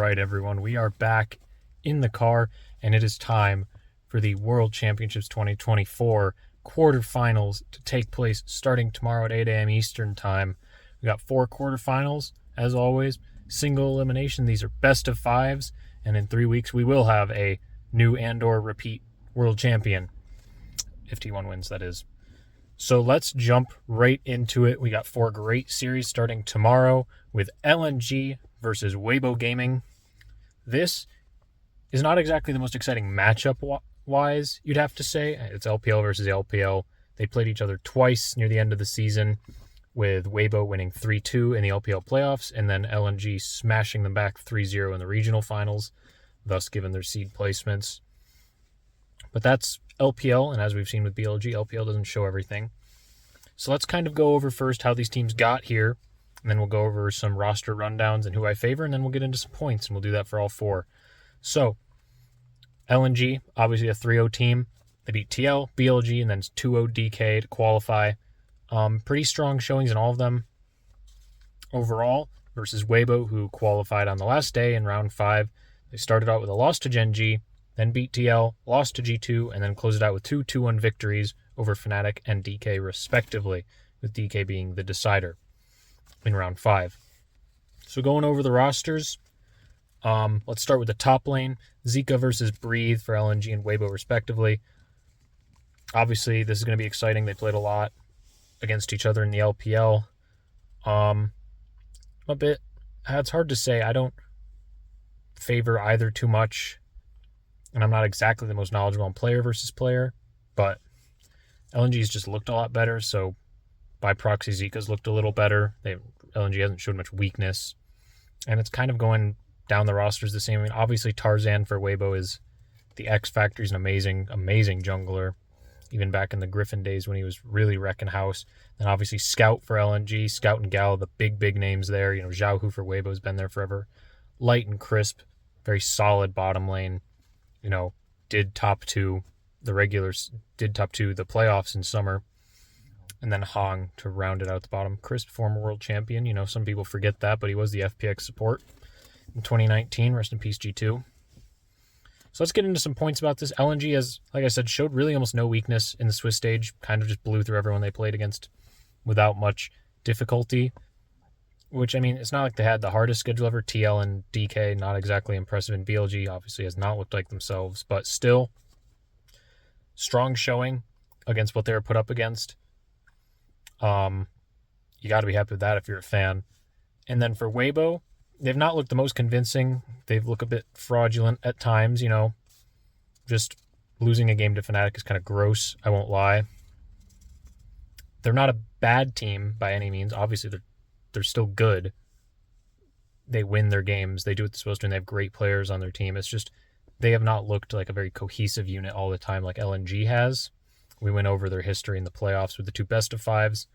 right, everyone, we are back in the car, and it is time for the World Championships 2024 quarterfinals to take place starting tomorrow at 8 a.m. Eastern Time. We got 4 quarterfinals, as always, single elimination. These are best of fives, and in 3 weeks we will have a new and/or repeat world champion. If T1 wins, that is. So let's jump right into it. We got 4 great series starting tomorrow with LNG versus Weibo Gaming. This is not exactly the most exciting matchup-wise, you'd have to say. It's LPL versus LPL. They played each other twice near the end of the season, with Weibo winning 3-2 in the LPL playoffs, and then LNG smashing them back 3-0 in the regional finals, thus giving their seed placements. But that's LPL, and as we've seen with BLG, LPL doesn't show everything. So let's kind of go over first how these teams got here, and then we'll go over some roster rundowns and who I favor, and then we'll get into some points, and we'll do that for all 4. So, LNG, obviously a 3-0 team. They beat TL, BLG, and then 2-0 DK to qualify. Pretty strong showings in all of them overall versus Weibo, who qualified on the last day in round 5. They started out with a loss to Gen G, then beat TL, lost to G2, and then closed it out with 2 2-1 victories over Fnatic and DK respectively, with DK being the decider in round 5. So going over the rosters, let's start with the top lane. Zika versus Breathe for LNG and Weibo respectively. Obviously, this is going to be exciting. They played a lot against each other in the LPL. It's hard to say. I don't favor either too much, and I'm not exactly the most knowledgeable on player versus player, but LNG's just looked a lot better, so by proxy, Zika's looked a little better. LNG hasn't showed much weakness, and it's kind of going down the rosters the same. I mean, obviously, Tarzan for Weibo is the X Factor. He's an amazing, amazing jungler, even back in the Griffin days when he was really wrecking house. And obviously, Scout for LNG, Scout and Gal, the big names there. Xiaohu for Weibo has been there forever. Light and crisp, very solid bottom lane. Did top 2 the regulars, did top 2 the playoffs in summer, and then Hong to round it out at the bottom. Crisp, former world champion. Some people forget that, but he was the FPX support in 2019. Rest in peace, G2. So let's get into some points about this. LNG has, like I said, showed really almost no weakness in the Swiss stage. Kind of just blew through everyone they played against without much difficulty. Which, I mean, it's not like they had the hardest schedule ever. TL and DK, not exactly impressive. And BLG obviously has not looked like themselves. But still, strong showing against what they were put up against. You got to be happy with that if you're a fan. And then for Weibo, they've not looked the most convincing. They've looked a bit fraudulent at times, Just losing a game to Fnatic is kind of gross, I won't lie. They're not a bad team by any means. Obviously, they're still good. They win their games. They do what they're supposed to, and they have great players on their team. It's just they have not looked like a very cohesive unit all the time like LNG has. We went over their history in the playoffs with the 2 best of 5s.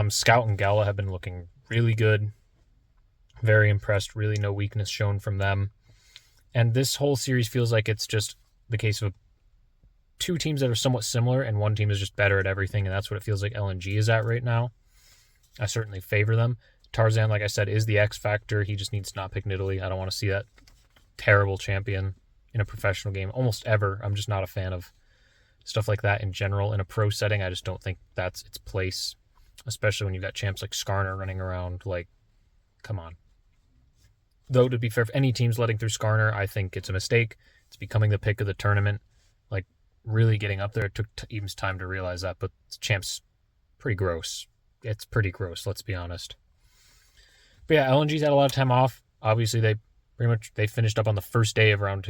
Scout and Gala have been looking really good. Very impressed. Really no weakness shown from them. And this whole series feels like it's just the case of 2 teams that are somewhat similar, and one team is just better at everything, and that's what it feels like LNG is at right now. I certainly favor them. Tarzan, like I said, is the X Factor. He just needs to not pick Nidalee. I don't want to see that terrible champion in a professional game almost ever. I'm just not a fan of stuff like that in general. In a pro setting, I just don't think that's its place, especially when you've got champs like Skarner running around. Like, come on. Though, to be fair, if any team's letting through Skarner, I think it's a mistake. It's becoming the pick of the tournament. Like, really getting up there. It took Eames time to realize that, but champ's pretty gross. It's pretty gross, let's be honest. But yeah, LNG's had a lot of time off. Obviously, they finished up on the first day of round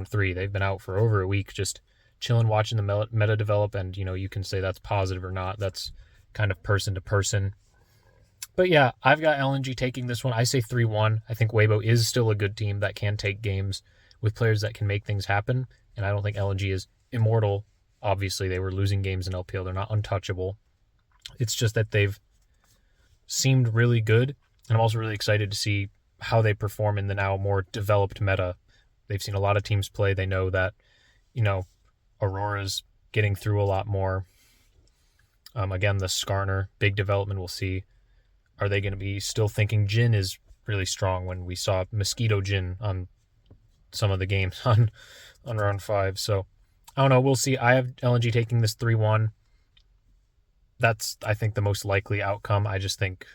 3. They've been out for over a week, just chilling, watching the meta develop, and you can say that's positive or not. That's kind of person to person. But yeah, I've got LNG taking this one. I say 3-1. I think Weibo is still a good team that can take games with players that can make things happen, and I don't think LNG is immortal. Obviously, they were losing games in LPL. They're not untouchable. It's just that they've seemed really good, and I'm also really excited to see how they perform in the now more developed meta. They've seen a lot of teams play. They know that, Aurora's getting through a lot more. Again, the Skarner, big development. We'll see. Are they going to be still thinking Jhin is really strong when we saw Mosquito Gin on some of the games on round 5. So I don't know. We'll see. I have LNG taking this 3-1. That's, I think, the most likely outcome. I just think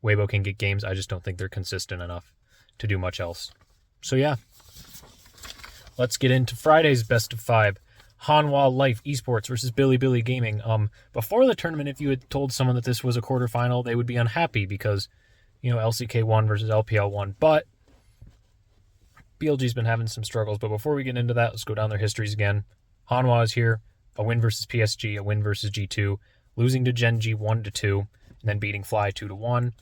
Weibo can get games. I just don't think they're consistent enough to do much else. So yeah, let's get into Friday's best of 5. Hanwha Life Esports versus Bilibili Gaming. Before the tournament, if you had told someone that this was a quarterfinal, they would be unhappy because, LCK won versus LPL won. But BLG's been having some struggles. But before we get into that, let's go down their histories again. Hanwha is here. A win versus PSG, a win versus G2, losing to Gen.G 1-2, and then beating Fly 2-1.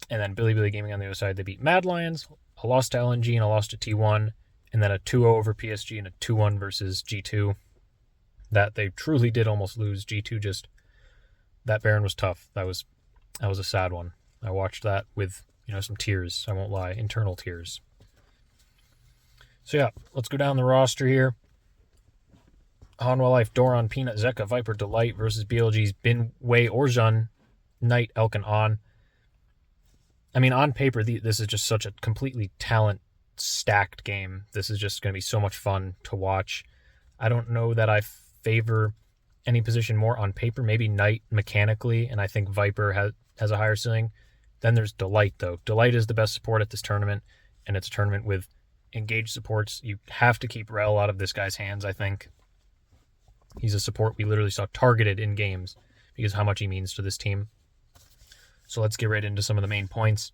And then Bilibili Gaming on the other side, they beat Mad Lions, a loss to LNG and a loss to T1, and then a 2-0 over PSG and a 2-1 versus G2. That they truly did almost lose. G2 that Baron was tough. That was a sad one. I watched that with, some tears. I won't lie, internal tears. So yeah, let's go down the roster here. Hanwha Life, Doran, Peanut, Zeka, Viper, Delight versus BLG's Bin, Wei, Orjan, Knight, Elk, and On. I mean, on paper, this is just such a completely talent-stacked game. This is just going to be so much fun to watch. I don't know that I favor any position more on paper. Maybe Knight mechanically, and I think Viper has a higher ceiling. Then there's Delight, though. Delight is the best support at this tournament, and it's a tournament with engaged supports. You have to keep Rel out of this guy's hands, I think. He's a support we literally saw targeted in games because of how much he means to this team. So let's get right into some of the main points.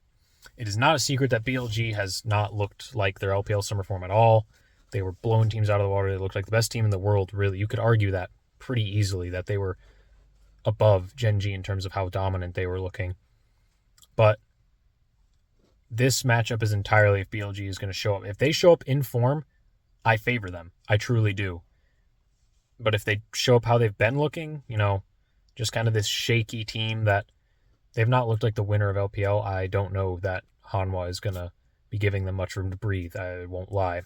It is not a secret that BLG has not looked like their LPL summer form at all. They were blowing teams out of the water. They looked like the best team in the world, really. You could argue that pretty easily, that they were above Gen.G in terms of how dominant they were looking. But this matchup is entirely if BLG is going to show up. If they show up in form, I favor them. I truly do. But if they show up how they've been looking, just kind of this shaky team that they've not looked like the winner of LPL, I don't know that Hanwha is going to be giving them much room to breathe. I won't lie.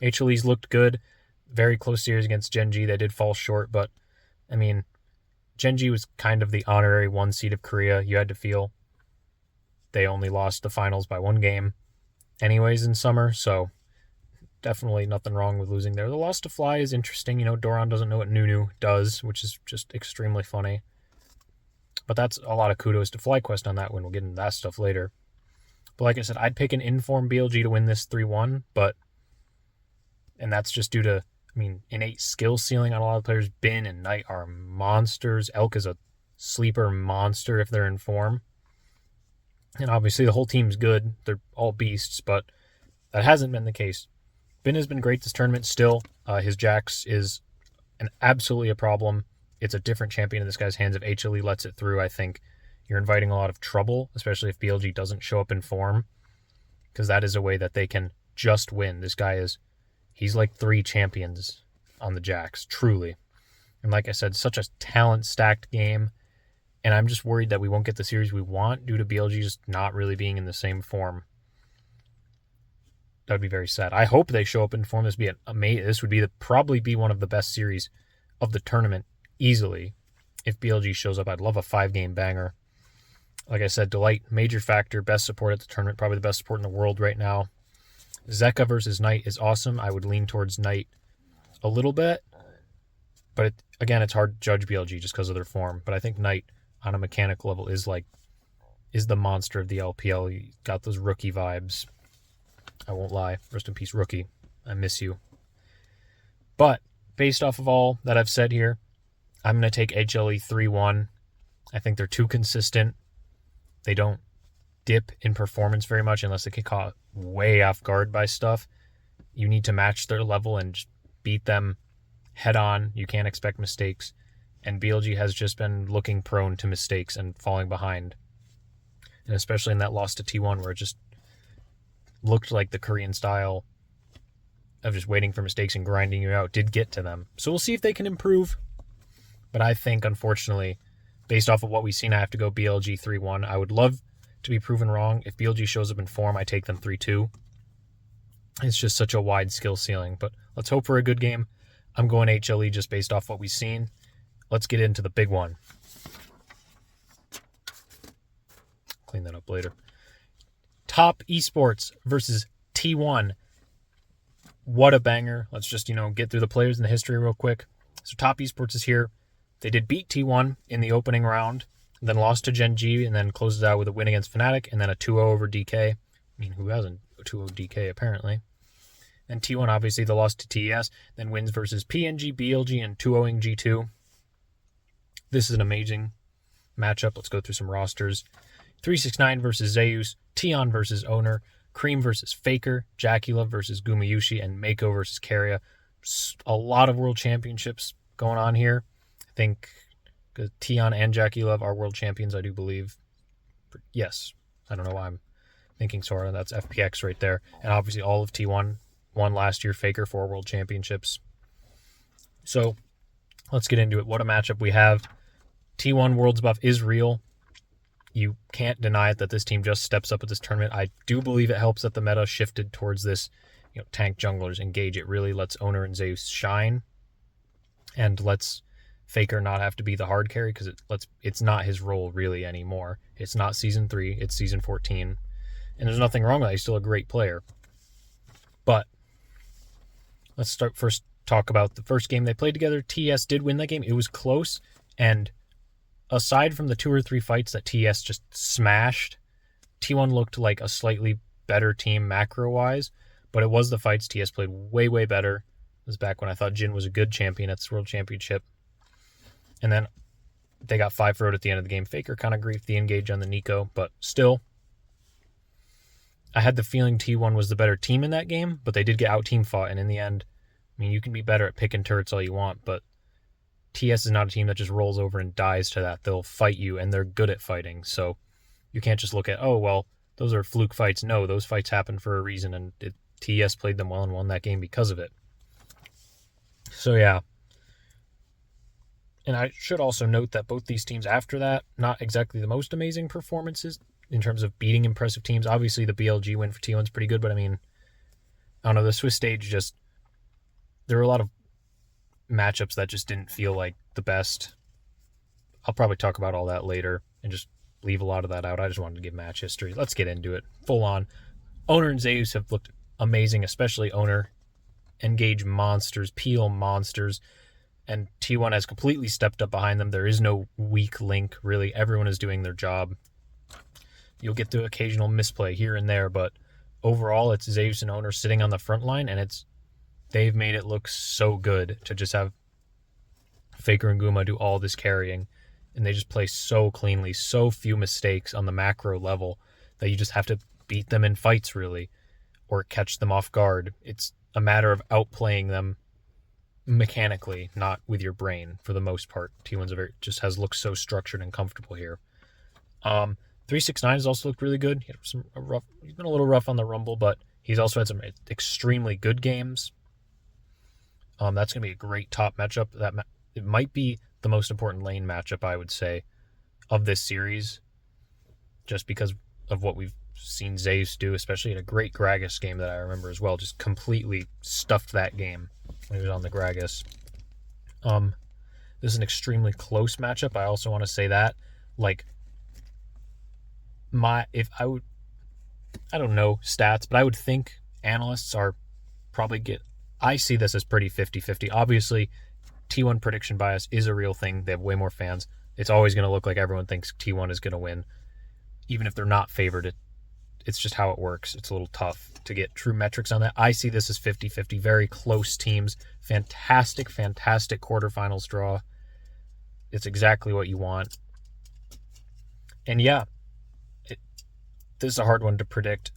HLE's looked good. Very close series against Gen.G. They did fall short, but, I mean, Gen.G was kind of the honorary 1 seed of Korea. You had to feel they only lost the finals by 1 game anyways in summer, so definitely nothing wrong with losing there. The loss to Fly is interesting. Doran doesn't know what Nunu does, which is just extremely funny. But that's a lot of kudos to FlyQuest on that one. We'll get into that stuff later. But like I said, I'd pick an informed BLG to win this 3-1, and that's just due to, innate skill ceiling on a lot of players. Bin and Knight are monsters. Elk is a sleeper monster if they're in form. And obviously the whole team's good. They're all beasts, but that hasn't been the case. Bin has been great this tournament still. His Jax is absolutely a problem. It's a different champion in this guy's hands. If HLE lets it through, I think you're inviting a lot of trouble, especially if BLG doesn't show up in form, because that is a way that they can just win. This guy he's like 3 champions on the Jax, truly. And like I said, such a talent-stacked game, and I'm just worried that we won't get the series we want due to BLG just not really being in the same form. That would be very sad. I hope they show up in form. This would be probably be one of the best series of the tournament, easily. If BLG shows up, I'd love a 5-game banger. Like I said, Delight, major factor, best support at the tournament, probably the best support in the world right now. Zeka versus Knight is awesome. I would lean towards Knight a little bit, but again, it's hard to judge BLG just because of their form. But I think Knight, on a mechanical level, is the monster of the LPL. He got those rookie vibes. I won't lie. Rest in peace, rookie. I miss you. But based off of all that I've said here, I'm going to take HLE 3-1. I think they're too consistent. They don't dip in performance very much unless they get caught way off guard by stuff. You need to match their level and just beat them head on. You can't expect mistakes. And BLG has just been looking prone to mistakes and falling behind. And especially in that loss to T1 where it just looked like the Korean style of just waiting for mistakes and grinding you out did get to them. So we'll see if they can improve. But I think, unfortunately, based off of what we've seen, I have to go BLG 3-1. I would love to be proven wrong. If BLG shows up in form, I take them 3-2. It's just such a wide skill ceiling. But let's hope for a good game. I'm going HLE just based off what we've seen. Let's get into the big one. Clean that up later. Top Esports versus T1. What a banger. Let's just, get through the players and the history real quick. So Top Esports is here. They did beat T1 in the opening round, then lost to Gen G, and then closes out with a win against Fnatic, and then a 2-0 over DK. I mean, who hasn't? 2-0 DK, apparently. And T1, obviously, the loss to TES, then wins versus PNG, BLG, and 2-0ing G2. This is an amazing matchup. Let's go through some rosters. 369 versus Zeus, Tion versus Owner, Cream versus Faker, Jacula versus Gumayushi, and Mako versus Keria. A lot of world championships going on here. I think Tion and Jacula are world champions, I do believe. Yes. I don't know why I'm thinking Sora. That's FPX right there. And obviously all of T1 won last year. Faker 4 world championships. So let's get into it. What a matchup we have. T1 Worlds buff is real. You can't deny it that this team just steps up at this tournament. I do believe it helps that the meta shifted towards this, tank junglers engage. It really lets Owner and Zeus shine and lets Faker not have to be the hard carry because it's not his role really anymore. It's not Season 3, it's Season 14. And there's nothing wrong with that. He's still a great player. But let's talk about the first game they played together. TS did win that game. It was close, and aside from the 2 or 3 fights that TS just smashed, T1 looked like a slightly better team macro-wise, but it was the fights. TS played way, way better. It was back when I thought Jin was a good champion at this World Championship. And then they got 5-0 at the end of the game. Faker kind of griefed the engage on the Nico, but still, I had the feeling T1 was the better team in that game, but they did get out-team fought, and in the end, you can be better at picking turrets all you want, but TS is not a team that just rolls over and dies to that. They'll fight you, and they're good at fighting. So you can't just look at, those are fluke fights. No, those fights happen for a reason, and TS played them well and won that game because of it. So yeah. And I should also note that both these teams after that, not exactly the most amazing performances in terms of beating impressive teams. Obviously, the BLG win for T1 is pretty good, but I don't know, the Swiss stage there were a lot of matchups that just didn't feel like the best. I'll probably talk about all that later and just leave a lot of that out. I just wanted to give match history. Let's get into it. Full on. Owner and Zeus have looked amazing, especially Owner. Engage monsters, peel monsters, and T1 has completely stepped up behind them. There is no weak link, really. Everyone is doing their job. You'll get the occasional misplay here and there, but overall it's Zeus and Owner sitting on the front line, and they've made it look so good to just have Faker and Guma do all this carrying, and they just play so cleanly, so few mistakes on the macro level that you just have to beat them in fights, really, or catch them off guard. It's a matter of outplaying them mechanically, not with your brain, for the most part. T1's just has looked so structured and comfortable here. 369 has also looked really good. He's been a little rough on the Rumble, but he's also had some extremely good games. That's going to be a great top matchup. It might be the most important lane matchup, I would say, of this series, just because of what we've seen Zeus do, especially in a great Gragas game that I remember as well. Just completely stuffed that game when he was on the Gragas. This is an extremely close matchup. I also want to say that, I don't know stats, but I would think analysts are I see this as pretty 50-50. Obviously, T1 prediction bias is a real thing. They have way more fans. It's always going to look like everyone thinks T1 is going to win. Even if they're not favored, it's just how it works. It's a little tough to get true metrics on that. I see this as 50-50. Very close teams. Fantastic, fantastic quarterfinals draw. It's exactly what you want. And yeah, this is a hard one to predict.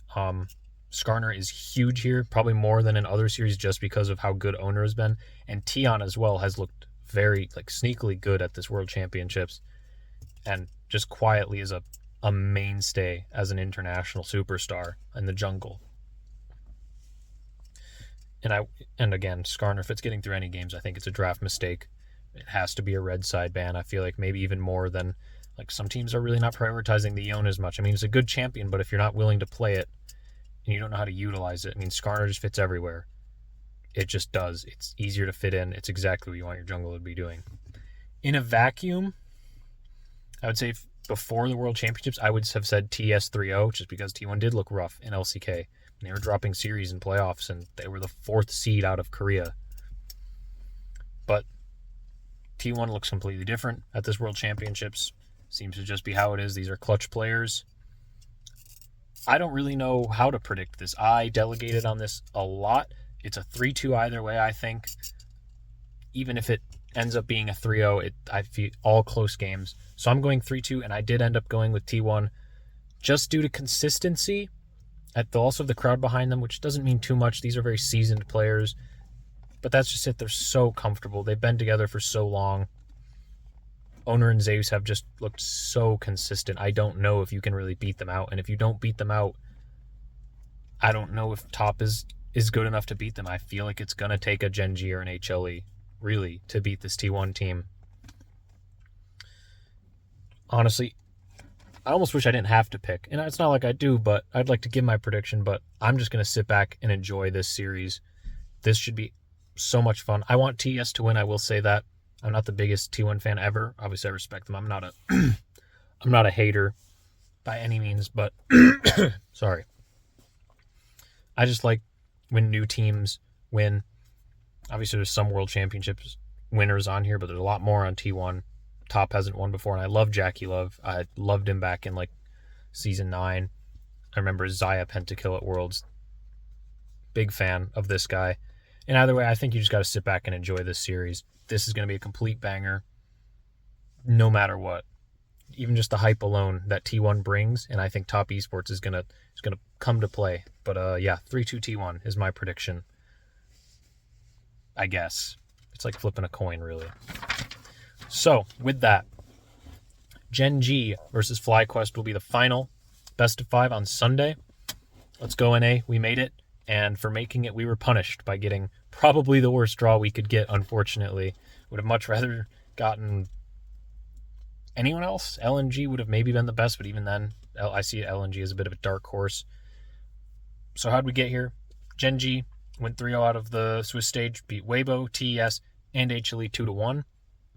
Skarner is huge here, probably more than in other series just because of how good Owner has been. And Tion as well has looked very sneakily good at this World Championships and just quietly is a mainstay as an international superstar in the jungle. And again, Skarner, if it's getting through any games, I think it's a draft mistake. It has to be a red side ban. I feel like maybe even more than some teams are really not prioritizing the Yone as much. It's a good champion, but if you're not willing to play it and you don't know how to utilize it, Skarner just fits everywhere. It just does. It's easier to fit in. It's exactly what you want your jungle to be doing. In a vacuum, I would say before the World Championships, I would have said TS 3-0, just because T1 did look rough in LCK. And they were dropping series and playoffs, and they were the 4th seed out of Korea. But T1 looks completely different at this World Championships. Seems to just be how it is. These are clutch players. I don't really know how to predict this. I delegated on this a lot. It's a 3-2 either way, I think. Even if it ends up being a 3-0, I feel all close games. So I'm going 3-2, and I did end up going with T1 just due to consistency. They also have the crowd behind them, which doesn't mean too much. These are very seasoned players. But that's just it. They're so comfortable. They've been together for so long. Owner and Zeus have just looked so consistent. I don't know if you can really beat them out. And if you don't beat them out, I don't know if top is good enough to beat them. I feel like it's going to take a Gen G or an HLE, really, to beat this T1 team. Honestly, I almost wish I didn't have to pick. And it's not like I do, but I'd like to give my prediction. But I'm just going to sit back and enjoy this series. This should be so much fun. I want TS to win, I will say that. I'm not the biggest T1 fan ever. Obviously, I respect them. I'm not a hater by any means, but sorry. I just like when new teams win. Obviously, there's some World Championships winners on here, but there's a lot more on T1. Top hasn't won before, and I love Jackie Love. I loved him back in like Season 9. I remember Zaya Pentakill at Worlds. Big fan of this guy. And either way, I think you just got to sit back and enjoy this series. This is going to be a complete banger no matter what. Even just the hype alone that T1 brings, and I think Top Esports is going to come to play. But yeah, 3-2 T1 is my prediction. I guess. It's like flipping a coin, really. So, with that, Gen G versus FlyQuest will be the final best of 5 on Sunday. Let's go, NA. We made it. And for making it, we were punished by getting probably the worst draw we could get, unfortunately. Would have much rather gotten anyone else. LNG would have maybe been the best, but even then, I see LNG as a bit of a dark horse. So how'd we get here? Gen G went 3-0 out of the Swiss stage, beat Weibo, TES, and HLE 2-1.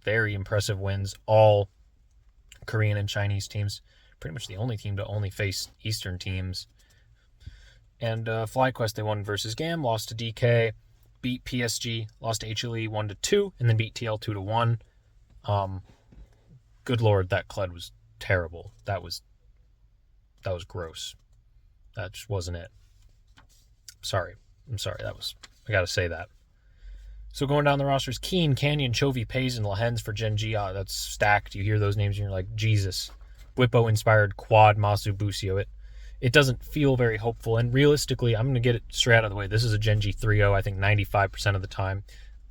Very impressive wins. All Korean and Chinese teams. Pretty much the only team to only face Eastern teams. And FlyQuest, they won versus GAM, lost to DK, beat PSG, lost to HLE 1-2, and then beat TL 2-1. Good lord, that CLED was terrible. That was gross. That just wasn't it. I'm sorry. I gotta say that. So going down the rosters, Keen, Canyon, Chovy, Pays, and Lahens for Gen G. That's stacked. You hear those names and you're like, Jesus. Whippo inspired Quad, Masu, Busio. It doesn't feel very hopeful. And realistically, I'm going to get it straight out of the way. This is a Gen G 3-0, I think 95% of the time.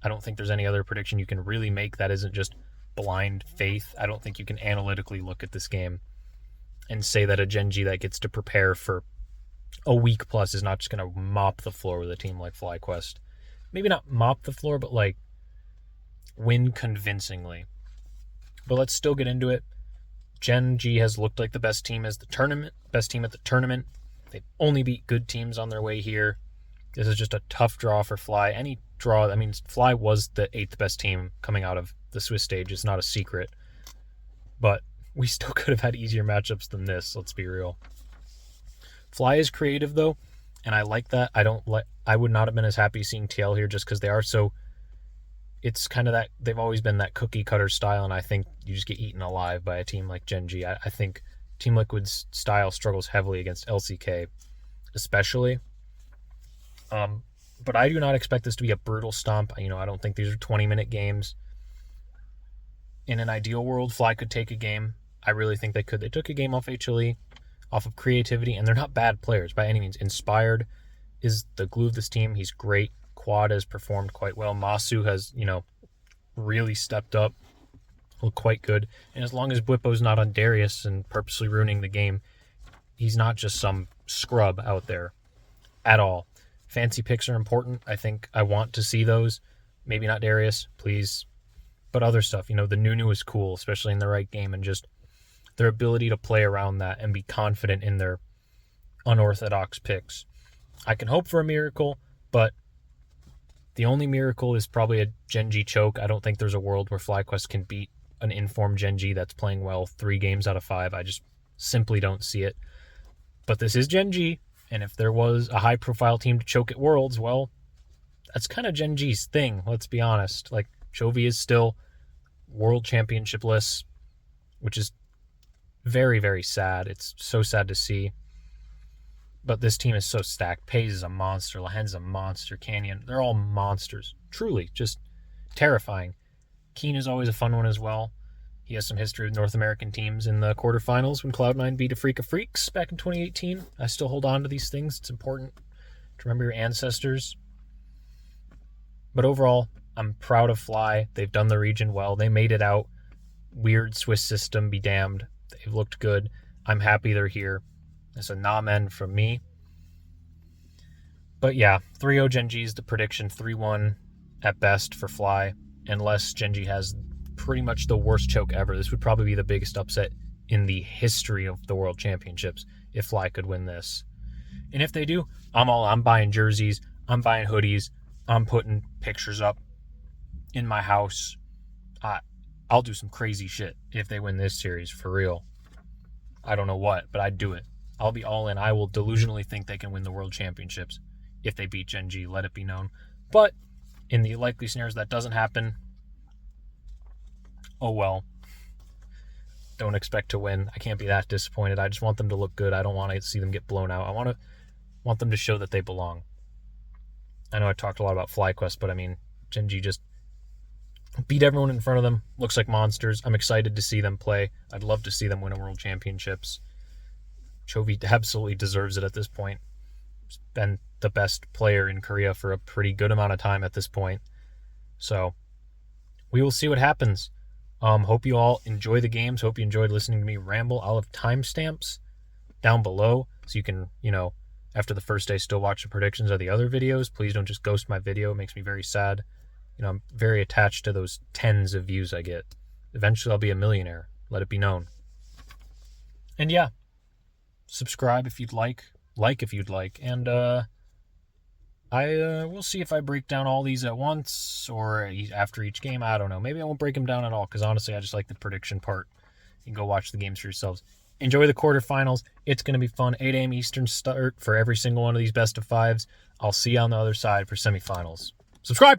I don't think there's any other prediction you can really make that isn't just blind faith. I don't think you can analytically look at this game and say that a Gen G that gets to prepare for a week plus is not just going to mop the floor with a team like FlyQuest. Maybe not mop the floor, but like win convincingly. But let's still get into it. Gen G has looked like the best team at the tournament. They've only beat good teams on their way here. This is just a tough draw for Fly. Any draw, I mean, Fly was the 8th best team coming out of the Swiss stage. It's not a secret. But we still could have had easier matchups than this, let's be real. Fly is creative, though, and I like that. I would not have been as happy seeing TL here just because they are so... It's kind of that, they've always been that cookie cutter style, and I think you just get eaten alive by a team like Gen G. I think Team Liquid's style struggles heavily against LCK, especially. But I do not expect this to be a brutal stomp. I don't think these are 20-minute games. In an ideal world, Fly could take a game. I really think they could. They took a game off HLE, off of creativity, and they're not bad players by any means. Inspired is the glue of this team. He's great. Quad has performed quite well. Masu has, really stepped up, looked quite good. And as long as Bwippo's not on Darius and purposely ruining the game, he's not just some scrub out there at all. Fancy picks are important. I think I want to see those. Maybe not Darius, please. But other stuff, the Nunu is cool, especially in the right game, and just their ability to play around that and be confident in their unorthodox picks. I can hope for a miracle, but the only miracle is probably a Gen G choke. I don't think there's a world where FlyQuest can beat an informed Gen G that's playing well 3 games out of 5. I just simply don't see it. But this is Gen G, and if there was a high-profile team to choke at Worlds, well, that's kind of Gen G's thing, let's be honest. Like, Chovy is still World Championship-less, which is very, very sad. It's so sad to see. But this team is so stacked. Pays is a monster. Lahen's a monster. Canyon, they're all monsters. Truly, just terrifying. Keen is always a fun one as well. He has some history with North American teams in the quarterfinals when Cloud9 beat a Freak of Freaks back in 2018. I still hold on to these things. It's important to remember your ancestors. But overall, I'm proud of Fly. They've done the region well. They made it out. Weird Swiss system, be damned. They've looked good. I'm happy they're here. It's a namen from me. But yeah, 3-0 Gen G is the prediction. 3-1 at best for Fly. Unless Gen G has pretty much the worst choke ever. This would probably be the biggest upset in the history of the World Championships if Fly could win this. And if they do, I'm buying jerseys. I'm buying hoodies. I'm putting pictures up in my house. I'll do some crazy shit if they win this series, for real. I don't know what, but I'd do it. I'll be all in. I will delusionally think they can win the World Championships if they beat Gen G, let it be known. But in the likely scenarios that doesn't happen, oh well. Don't expect to win. I can't be that disappointed. I just want them to look good. I don't want to see them get blown out. I want them to show that they belong. I know I talked a lot about FlyQuest, but I mean, Gen G just beat everyone in front of them. Looks like monsters. I'm excited to see them play. I'd love to see them win a World Championships. Chovy absolutely deserves it at this point. He's been the best player in Korea for a pretty good amount of time at this point. So we will see what happens. Hope you all enjoy the games. Hope you enjoyed listening to me ramble. I'll have timestamps down below so you can, after the first day, still watch the predictions of the other videos. Please don't just ghost my video. It makes me very sad. I'm very attached to those tens of views I get. Eventually I'll be a millionaire. Let it be known. And yeah, subscribe if you'd like if you'd like, and I will see if I break down all these at once or after each game. I don't know. Maybe I won't break them down at all because honestly, I just like the prediction part. You can go watch the games for yourselves. Enjoy the quarterfinals. It's going to be fun. 8 a.m. Eastern start for every single one of these best of fives. I'll see you on the other side for semifinals. Subscribe!